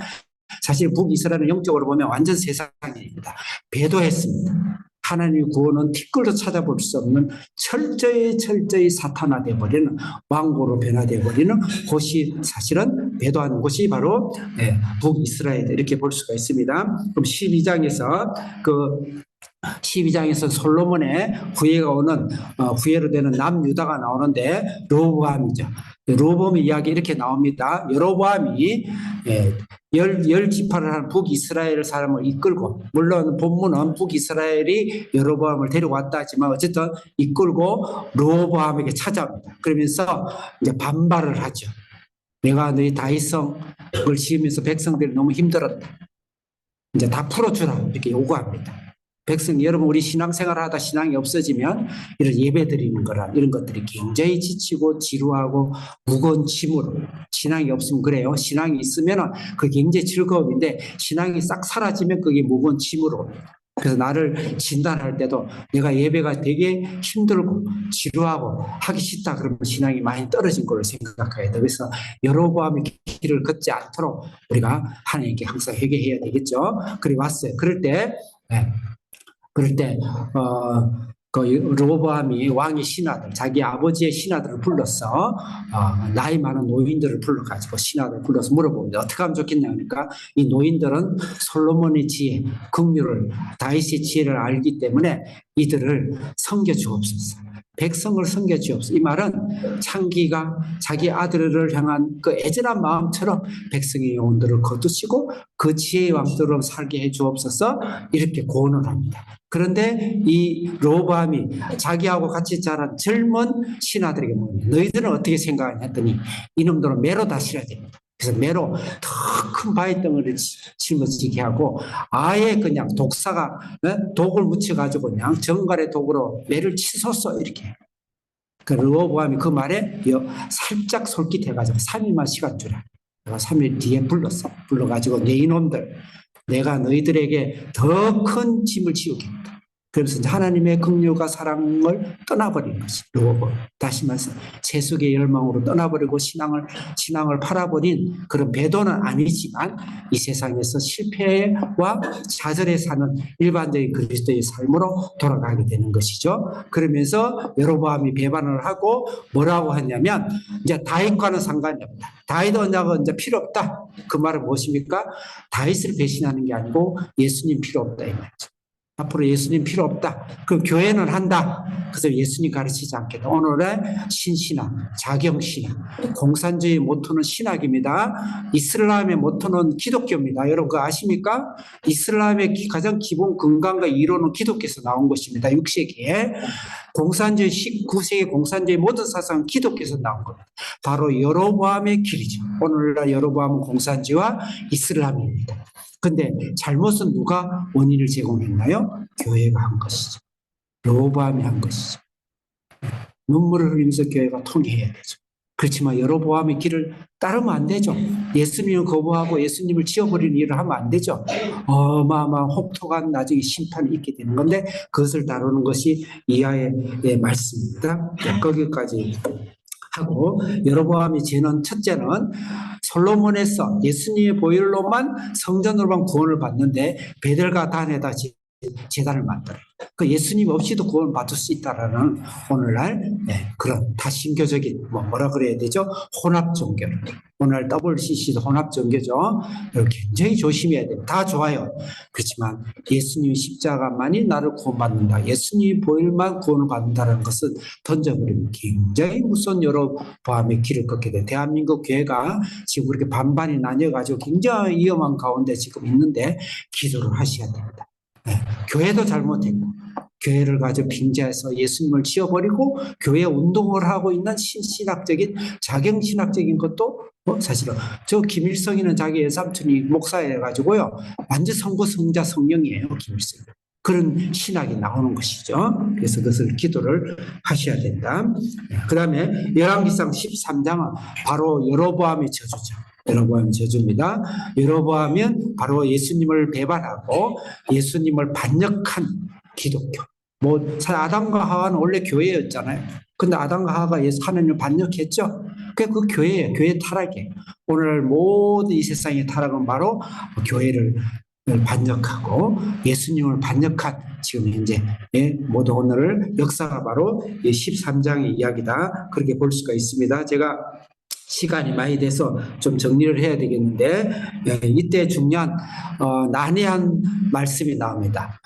사실 북이스라엘은 영적으로 보면 완전 세상입니다. 배도했습니다. 하나님의 구원은 티끌도 찾아볼 수 없는 철저히 사탄화되어 버리는 왕국으로 변화되어 버리는 곳이 사실은 배도하는 곳이 바로 북이스라엘 이렇게 볼 수가 있습니다. 그럼 12장에서 솔로몬의 후예로 되는 남유다가 나오는데 르호보암이죠. 르호보암의 이야기 이렇게 나옵니다. 여로보암이 열 지파를 하는 북이스라엘 사람을 이끌고, 물론 본문은 북이스라엘이 여로보암을 데려왔다 하지만 어쨌든 이끌고 르호보암에게 찾아옵니다. 그러면서 이제 반발을 하죠. 내가 너희 다윗성을 지으면서 백성들이 너무 힘들었다. 이제 다 풀어주라 이렇게 요구합니다. 백성 여러분, 우리 신앙생활 하다 신앙이 없어지면 이런 예배 드리는 거라 이런 것들이 굉장히 지치고 지루하고 무거운 짐으로, 신앙이 없으면 그래요. 신앙이 있으면 그게 굉장히 즐거움인데 신앙이 싹 사라지면 그게 무거운 짐으로 옵니다. 그래서 나를 진단할 때도 내가 예배가 되게 힘들고 지루하고 하기 싫다 그러면 신앙이 많이 떨어진 걸로 생각해야 돼. 그래서 여로보암의 길을 걷지 않도록 우리가 하나님께 항상 회개해야 되겠죠. 그래 왔어요. 그럴 때 그 르호보암이 왕의 신하들, 자기 아버지의 신하들을 불러서 나이 많은 노인들을 불러가지고 신하들을 불러서 물어봅니다. 어떻게 하면 좋겠냐 하니까 이 노인들은 솔로몬의 지혜, 긍휼을, 다윗의 지혜를 알기 때문에 이들을 섬겨 주옵소서. 백성을 섬겨 주옵소서. 이 말은 창기가 자기 아들을 향한 그 애절한 마음처럼 백성의 영혼들을 거두시고 그 지혜의 왕들로 살게 해 주옵소서. 이렇게 고언을 합니다. 그런데 이 르호보암이 자기하고 같이 자란 젊은 신하들에게 묻습니다. 너희들은 어떻게 생각하냐 했더니 이놈들은 매로 다스려야 됩니다. 그래서 매로 더 큰 바위 덩어리를 짊어지게 하고 아예 그냥 독사가 독을 묻혀가지고 그냥 정갈의 독으로 매를 치솟어 이렇게. 그 르호보암이 그 말에 살짝 솔깃해가지고 3일만 시간 주라. 내가 3일 뒤에 불러가지고 내 이놈들 내가 너희들에게 더 큰 짐을 지우겠다. 그래서 하나님의 긍휼과 사랑을 떠나버린 것이 르호보암. 다시 말해서 세속의 열망으로 떠나버리고 신앙을 팔아버린 그런 배도는 아니지만 이 세상에서 실패와 좌절에 사는 일반적인 그리스도의 삶으로 돌아가게 되는 것이죠. 그러면서 여로보암이 배반을 하고 뭐라고 하냐면 이제 다윗과는 상관이 없다. 다윗 언약은 이제 필요 없다. 그 말은 무엇입니까? 다윗을 배신하는 게 아니고 예수님 필요 없다 이 말이죠. 앞으로 예수님 필요 없다. 그 교회는 한다. 그래서 예수님 가르치지 않겠다. 오늘의 신신학, 자경신학, 공산주의 모토는 신학입니다. 이슬람의 모토는 기독교입니다. 여러분 그거 아십니까? 이슬람의 가장 기본 근간과 이론은 기독교에서 나온 것입니다. 6세기에 공산주의 19세기 공산주의 모든 사상은 기독교에서 나온 겁니다. 바로 여로보암의 길이죠. 오늘날 여로보암은 공산주의와 이슬람입니다. 근데 잘못은 누가 원인을 제공했나요? 교회가 한 것이죠. 여로보암이 한 것이죠. 눈물을 흘리면서 교회가 통해야 되죠. 그렇지만 여로보암의 길을 따르면 안 되죠. 예수님을 거부하고 예수님을 지어버리는 일을 하면 안 되죠. 어마어마한 혹독한 나중에 심판이 있게 되는 건데 그것을 다루는 것이 이하의 말씀입니다. 거기까지 하고 여로보암이 죄는 첫째는 솔로몬에서 예수님의 보혈로만 성전으로만 구원을 받는데 베델과 단에다 제단을 만들어요. 그 예수님 없이도 구원을 받을 수 있다라는 오늘날 그런 다신교적인 뭐라 그래야 되죠? 혼합 종교. 오늘 WCC도 혼합 종교죠. 굉장히 조심해야 돼요. 다 좋아요. 그렇지만 예수님 십자가만이 나를 구원받는다. 예수님 보혈만 구원을 받는다는 것은 던져버리면 굉장히 무서운 여로보암의 길을 걷게 돼. 대한민국 교회가 지금 그렇게 반반이 나뉘어가지고 굉장히 위험한 가운데 지금 있는데 기도를 하셔야 됩니다. 교회도 잘못했고 교회를 가지고 빙자해서 예수님을 지어버리고 교회 운동을 하고 있는 신신학적인 자경신학적인 것도 사실은 저 김일성이는 자기 외삼촌이 목사여가지고요 완전 성부 성자 성령이에요. 김일성 그런 신학이 나오는 것이죠. 그래서 그것을 기도를 하셔야 된다. 그 다음에 열왕기상 13장은 바로 여로보암의 저주죠. 여로보암의 저주입니다. 여로보암은 바로 예수님을 배반하고 예수님을 반역한 기독교. 아담과 하와는 원래 교회였잖아요. 근데 아담과 하와가 하나님을 반역했죠. 그 교회예요. 교회 타락이에요. 오늘 모든 이 세상의 타락은 바로 교회를 반역하고 예수님을 반역한 지금 현재 모든 오늘 역사가 바로 13장의 이야기다. 그렇게 볼 수가 있습니다. 제가 시간이 많이 돼서 좀 정리를 해야 되겠는데 이때 중요한 난해한 말씀이 나옵니다.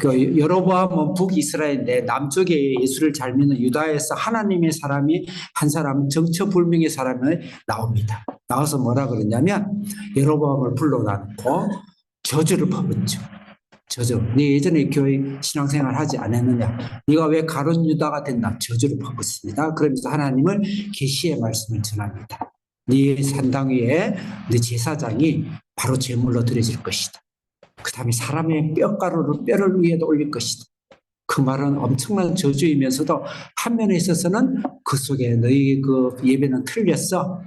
여로보암은 북이스라엘인데 남쪽에 예수를 잘 믿는 유다에서 하나님의 사람이 한 사람 정처불명의 사람이 나옵니다. 나와서 뭐라 그러냐면 여로보암을 불러놓고 저주를 퍼붓죠. 저주. 네 예전에 교회 신앙생활 하지 않았느냐? 네가 왜 가룟 유다가 됐나? 저주를 퍼붓습니다. 그러면서 하나님을 계시의 말씀을 전합니다. 네 산당 위에 네 제사장이 바로 제물로 드려질 것이다. 그 다음에 사람의 뼈가루를 뼈를 위에도 올릴 것이다. 그 말은 엄청난 저주이면서도 한 면에 있어서는 그 속에 너희 그 예배는 틀렸어.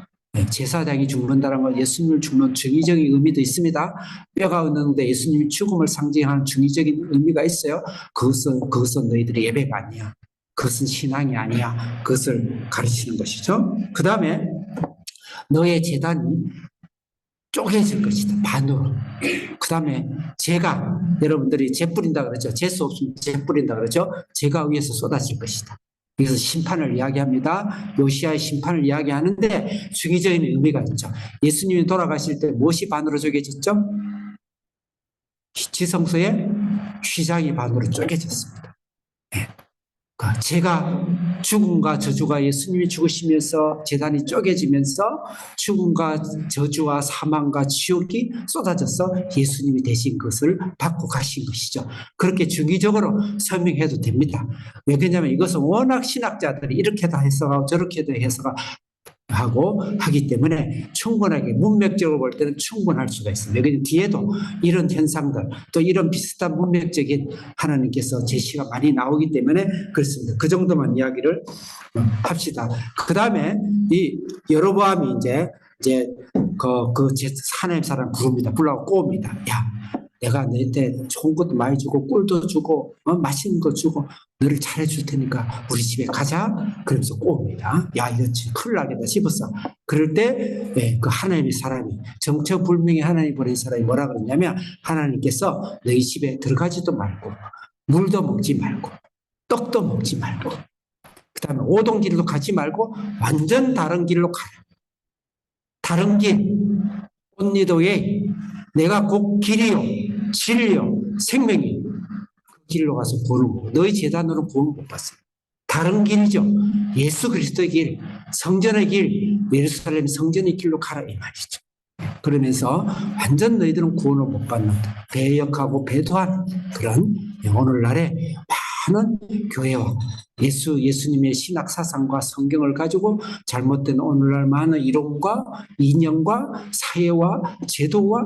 제사장이 죽는다는 건 예수님을 죽는 중의적인 의미도 있습니다. 뼈가 없는데 예수님이 죽음을 상징하는 중의적인 의미가 있어요. 그것은 너희들의 예배가 아니야. 그것은 신앙이 아니야. 그것을 가르치는 것이죠. 그 다음에 너의 제단이 쪼개질 것이다. 반으로. 그 다음에 재가 여러분들이 재 뿌린다 그러죠. 재수 없으면 재 뿌린다 그러죠. 재가 위에서 쏟아질 것이다. 그래서 심판을 이야기합니다. 요시아의 심판을 이야기하는데 중의적인 의미가 있죠. 예수님이 돌아가실 때 무엇이 반으로 쪼개졌죠? 지성소의 휘장이 반으로 쪼개졌습니다. 제가 죽음과 저주가 예수님이 죽으시면서 제단이 쪼개지면서 죽음과 저주와 사망과 지옥이 쏟아져서 예수님이 대신 것을 받고 가신 것이죠. 그렇게 중의적으로 설명해도 됩니다. 왜 그러냐면 이것은 워낙 신학자들이 이렇게도 해석하고 저렇게도 해석하고 하고 하기 때문에 충분하게 문맥적으로 볼 때는 충분할 수가 있습니다. 여기 뒤에도 이런 현상들 또 이런 비슷한 문맥적인 하나님께서 제시가 많이 나오기 때문에 그렇습니다. 그 정도만 이야기를 합시다. 그 다음에 이 여로보암이 이제 하나님 사람 부릅니다. 불러고 꼬웁니다. 야, 내가 너한테 좋은 것도 많이 주고 꿀도 주고 맛있는 거 주고 너를 잘해줄 테니까 우리 집에 가자. 그러면서 꼬웁니다. 야, 이거 큰일 나겠다 싶었어. 그럴 때 그 하나님의 사람이 정체불명의 하나님 보낸 사람이 뭐라 그랬냐면 하나님께서 너희 집에 들어가지도 말고 물도 먹지 말고 떡도 먹지 말고 그 다음에 오던 길로 가지 말고 완전 다른 길로 가라. 다른 길, 온리도에 내가 곧 길이요, 진리요, 생명이 그 길로 가서 구원을 못, 너희 재단으로 구원을 못 받습니다. 다른 길이죠. 예수 그리스도의 길, 성전의 길, 예루살렘 성전의 길로 가라 이 말이죠. 그러면서 완전 너희들은 구원을 못 받는 배역하고 배도한 그런 오늘날의 많은 교회와 예수님의 신학 사상과 성경을 가지고 잘못된 오늘날 많은 이론과 이념과 사회와 제도와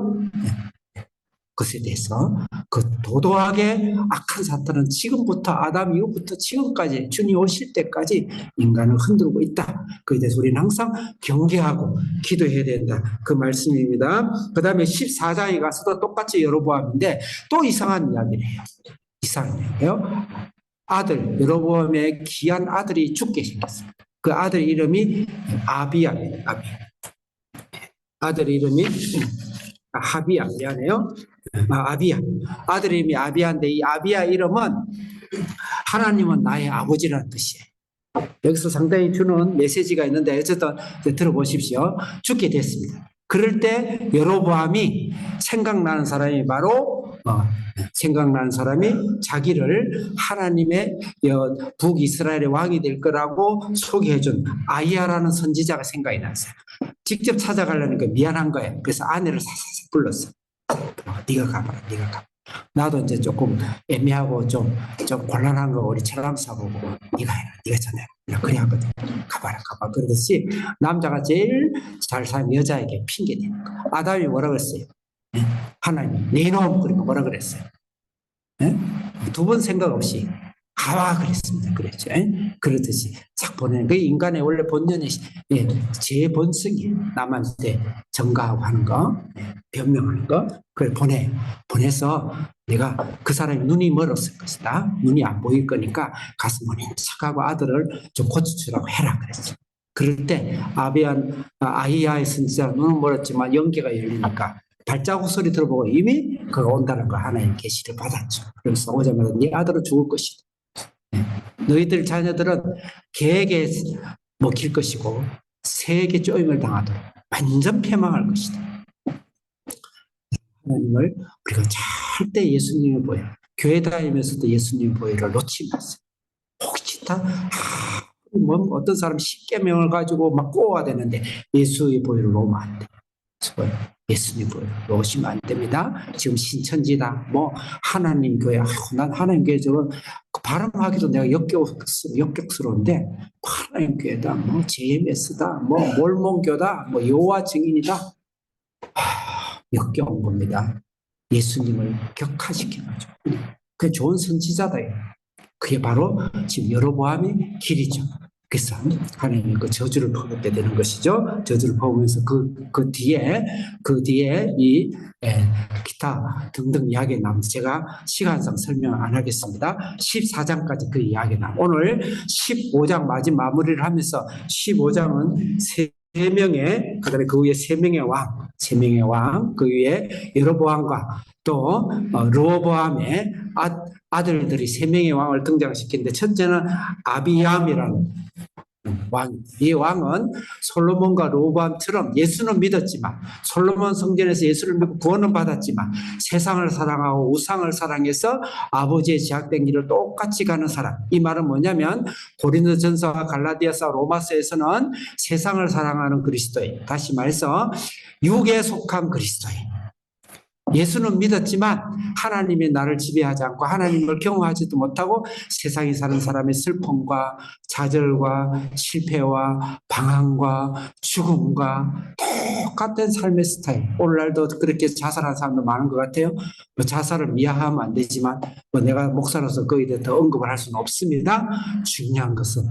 그것에 대해서 그 도도하게 악한 사탄은 지금부터 아담 이후부터 지금까지 주님 오실 때까지 인간을 흔들고 있다. 그에 대해서 우리는 항상 경계하고 기도해야 된다. 그 말씀입니다. 그 다음에 14장에 가서도 똑같이 여로보암인데 또 이상한 이야기를 해요. 이상한 이야기예요. 아들 여로보암의 귀한 아들이 죽게 생겼습니다. 그 아들 이름이 아비야입니다. 아들 이름이 하비야 미안해요. 아비야. 아들 이름이 아비야인데 이 아비야 이름은 하나님은 나의 아버지라는 뜻이에요. 여기서 상당히 주는 메시지가 있는데 어쨌든 들어보십시오. 죽게 됐습니다. 그럴 때 여로보암이 생각나는 사람이 자기를 하나님의 북이스라엘의 왕이 될 거라고 소개해준 아이야라는 선지자가 생각이 났어요. 직접 찾아가려니까 미안한 거예요. 그래서 아내를 사사사 불렀어. 네가 가봐라, 네가 가. 나도 이제 조금 애매하고 좀 곤란한 거 우리 철람 사보고 네가 해라, 네가 전해라. 그래 하거든. 가봐라. 그러듯이 남자가 제일 잘 사는 여자에게 핑계대는 거야. 아담이 뭐라 그랬어요? 하나님이 네 놈 그러니까 뭐라 그랬어요? 두 번 생각 없이 가와 그랬습니다. 그랬죠. 그렇듯이 착 보내는 그 인간의 원래 본연의 제 본성이 남한테 전가하고 하는 거, 변명하는 거, 그걸 보내서 내가 그 사람이 눈이 멀었을 것이다. 눈이 안 보일 거니까 가서 문인 척하고 아들을 좀 고쳐주라고 해라 그랬죠. 그럴 때 아이야의 선지자 눈은 멀었지만 연계가 열리니까 발자국 소리 들어보고 이미 그가 온다는 거 하나님 계시를 받았죠. 그래서 오자마자 네 아들은 죽을 것이다. 너희들 자녀들은 개에게 먹힐 것이고 새에게 쪼임을 당하도록 완전 패망할 것이다. 하나님을 우리가 절대 예수님의 보혈, 교회 다니면서도 예수님의 보혈을 놓지 마세요. 혹시 어떤 사람 십계명을 가지고 막 꼬아야 되는데 예수의 보혈을 놓으면 안 돼요. 예수님 보혈을 놓으시면 안 됩니다. 지금 신천지다, 하나님 교회, 난 하나님 교회 저건 발음하기도 내가 역겹스러운데 하나님 교회다, JMS다, 몰몬교다, 여호와 증인이다. 역겨운 겁니다. 예수님을 격화시켜가지고 그게 좋은 선지자다. 그게 바로 지금 여로보암의 길이죠. 그래서 하나님이 그 저주를 퍼붓게 되는 것이죠. 저주를 퍼부면서 그 뒤에 이 기타 등등 이야기가 나옵니다. 제가 시간상 설명을 안 하겠습니다. 14장까지 그 이야기가 나옵니다. 오늘 15장 마무리를 하면서 15장은 세 명의, 그 다음에 그 위에 세 명의 왕, 그 위에 여로보암과 또 르호보암의 아들들이 세 명의 왕을 등장시키는데 첫째는 아비암이라는 왕. 이 왕은 솔로몬과 르호보암처럼 예수는 믿었지만 솔로몬 성전에서 예수를 믿고 구원은 받았지만 세상을 사랑하고 우상을 사랑해서 아버지의 제약된 길을 똑같이 가는 사람. 이 말은 뭐냐면 고린도전서와 갈라디아서 로마서에서는 세상을 사랑하는 그리스도인, 다시 말해서 육에 속한 그리스도인, 예수는 믿었지만 하나님이 나를 지배하지 않고 하나님을 경험하지도 못하고 세상에 사는 사람의 슬픔과 좌절과 실패와 방황과 죽음과 똑같은 삶의 스타일. 오늘날도 그렇게 자살한 사람도 많은 것 같아요. 뭐 자살을 미화하면 안 되지만 뭐 내가 목사로서 거기에 대해 더 언급을 할 수는 없습니다. 중요한 것은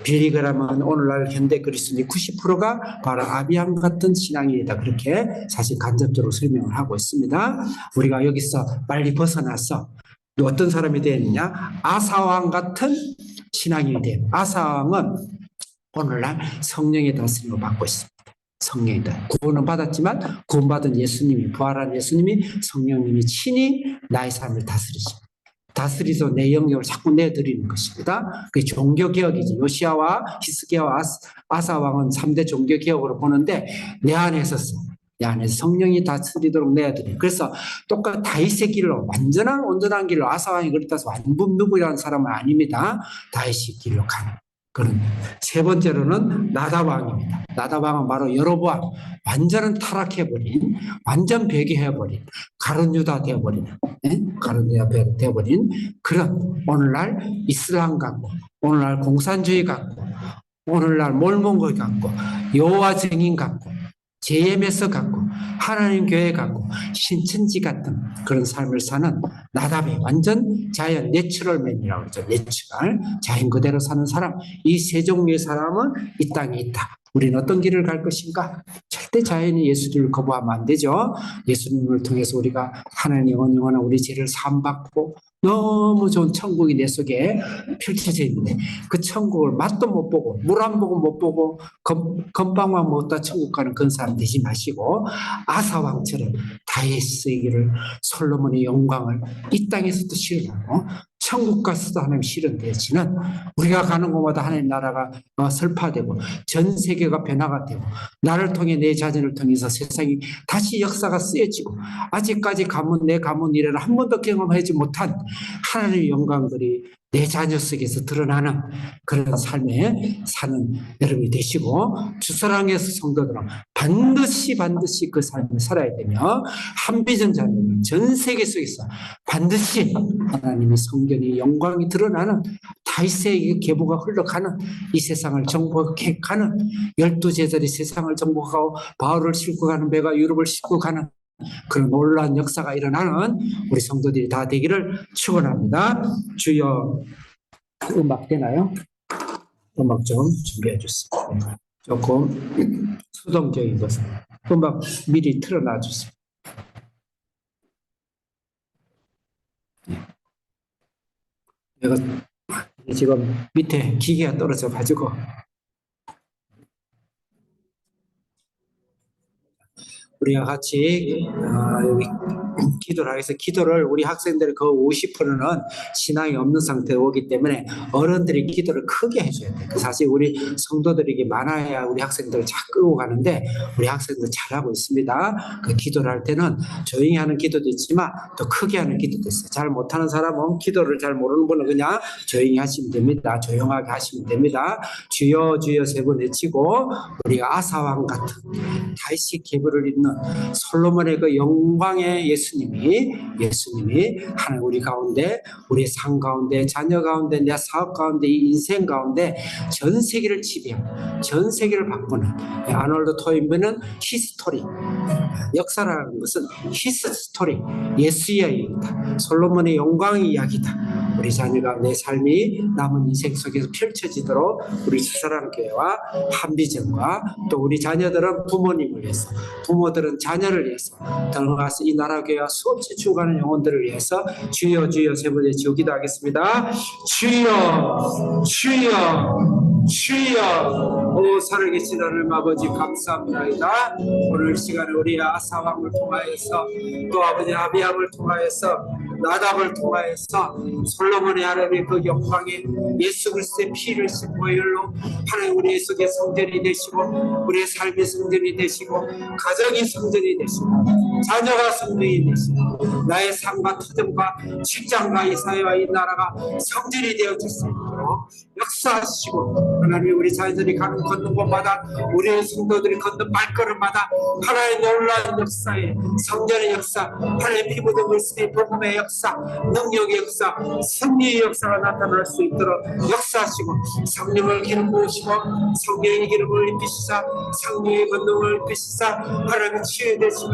빌리그램은 오늘날 현대 그리스도인의 90%가 바로 아비함 같은 신앙이다. 그렇게 사실 간접적으로 설명을 하고 있습니다. 우리가 여기서 빨리 벗어나서 어떤 사람이 되느냐? 아사왕 같은 신앙이 돼요. 아사왕은 오늘날 성령의 다스림을 받고 있습니다. 성령이다. 구원은 받았지만 구원받은 예수님이, 부활한 예수님이, 성령님이 친히 나의 삶을 다스리십니다. 다스리서 내 영역을 자꾸 내드리는 것입니다. 그게 종교개혁이지. 요시아와 히스기야와 아사 왕은 3대 종교개혁으로 보는데 내 안에서 성령이 다스리도록 내드려요. 그래서 똑같은 다윗의 길로, 완전한 온전한 길로, 아사 왕이 그렇다고 완분누구라는 사람은 아닙니다. 다윗의 길로 가는 그런. 세 번째로는 나답 왕입니다. 나답 왕은 바로 여로보암, 완전한 타락해버린, 완전 배교해버린, 가룟 유다 되어버리는, 가룟 유다 되어버린 그런 오늘날 이슬람 같고, 오늘날 공산주의 같고, 오늘날 몰몬교 같고, 여호와 증인 같고, JMS 같고, 하나님 교회 같고, 신천지 같은 그런 삶을 사는 나답이 완전 자연 내추럴맨이라고 그러죠. 내추럴, 자연 그대로 사는 사람. 이 세 종류의 사람은 이 땅에 있다. 우리는 어떤 길을 갈 것인가? 절대 자연이 예수님을 거부하면 안 되죠. 예수님을 통해서 우리가 하나님 영원한 우리 죄를 사함받고 너무 좋은 천국이 내 속에 펼쳐져 있는데 그 천국을 맛도 못 보고 물 한 모금 못 보고 건빵만 먹다 천국 가는 그런 사람 되지 마시고 아사왕처럼 다윗의 길을, 솔로몬의 영광을 이 땅에서도 실현하고 천국 가서도 하나님 실현되어지는, 우리가 가는 곳마다 하나님 나라가 설파되고 전 세계가 변화가 되고 나를 통해 내 자신을 통해서 세상이 다시 역사가 쓰여지고 아직까지 내 가문 이래를 한 번도 경험하지 못한 하나님의 영광들이 내 자녀 속에서 드러나는 그런 삶에 사는 여러분이 되시고, 주사랑에서 성도들은 반드시 그 삶을 살아야 되며, 한비전 자녀는 전 세계 속에서 반드시 하나님의 성경의 영광이 드러나는, 다윗의 계보가 흘러가는, 이 세상을 정복해가는, 12제자리 세상을 정복하고 바울을 싣고 가는 배가 유럽을 싣고 가는 그런 놀라운 역사가 일어나는 우리 성도들이 다 되기를 축원합니다. 주여. 음악 되나요? 음악 좀 준비해 주세요. 조금 수동적인 것은 음악 미리 틀어놔 주세요. 내가 지금 밑에 기계가 떨어져 가지고 우리가 같이 여기 기도를 하겠서 기도를 우리 학생들 그 50%는 신앙이 없는 상태에 오기 때문에 어른들이 기도를 크게 해줘야 돼요. 사실 우리 성도들에게 많아야 우리 학생들을 잘 끌고 가는데 우리 학생들 잘하고 있습니다. 그 기도를 할 때는 조용히 하는 기도도 있지만 또 크게 하는 기도도 있어요. 잘 못하는 사람은, 기도를 잘 모르는 분은 그냥 조용히 하시면 됩니다. 조용하게 하시면 됩니다. 주여 주여 세 번 외치고 우리가 아사왕 같은 다윗의 계보를 잇는 솔로몬의 그 영광의 예수님이 하나님 우리 가운데, 우리의 삶 가운데, 자녀 가운데, 내 사업 가운데, 이 인생 가운데 전 세계를 지배하고 전 세계를 바꾸는, 아놀드 토인비는 히스토리, 역사라는 것은 히스토리, 예수의 이야기다. 솔로몬의 영광의 이야기다. 우리 자녀가 내 삶이 남은 인생 속에서 펼쳐지도록 우리 주사랑교회와 한비전과 또 우리 자녀들은 부모님을 위해서, 부모들은 자녀를 위해서, 더 나아가서 이 나라교회와 수없이 죽어가는 영혼들을 위해서 주여 주여 세 번째 지어 기도하겠습니다. 주여 주여 주여. 오 살아계신 하나님 아버지 감사합니다. 오늘 시간에 우리 아사왕을 통하여서 또 아버지 아비함을 통하여서 나답을 통하여서 솔로몬의 하나님의 그 영광의 예수 그리스도의 피를 씻고 열로 하나님 우리 속에 성전이 되시고 우리의 삶의 성전이 되시고 가정이 성전이 되시고 자녀가 성전이 되시고 나의 삶과 터전과 직장과 이 사회와 이 나라가 성전이 되어질 수 있도록 역사하시고 하나님 우리 자녀들이 가는 걷는 곳마다 우리의 성도들이 걷는 발걸음마다 하나님의 놀라운 역사에 성전의 역사, 하나님의 피 묻은 물씀의 복음의 역사, 능력의 역사, 승리의 역사가 나타날 수 있도록 역사하시고 성령을 기름 부으시고 성령의 기름을 입히시사 성령의 권능을 입히시사 하나님 치유되시며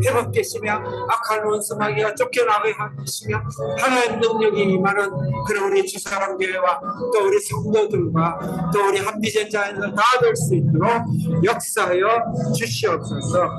회복되시며 악한 원수 마귀가 쫓겨나게 하시며 하나님 능력이 임하는 그런 우리 주사랑교회와 또 우리 성도들과 또 우리 한비전자에서 다 될 수 있도록 역사하여 주시옵소서.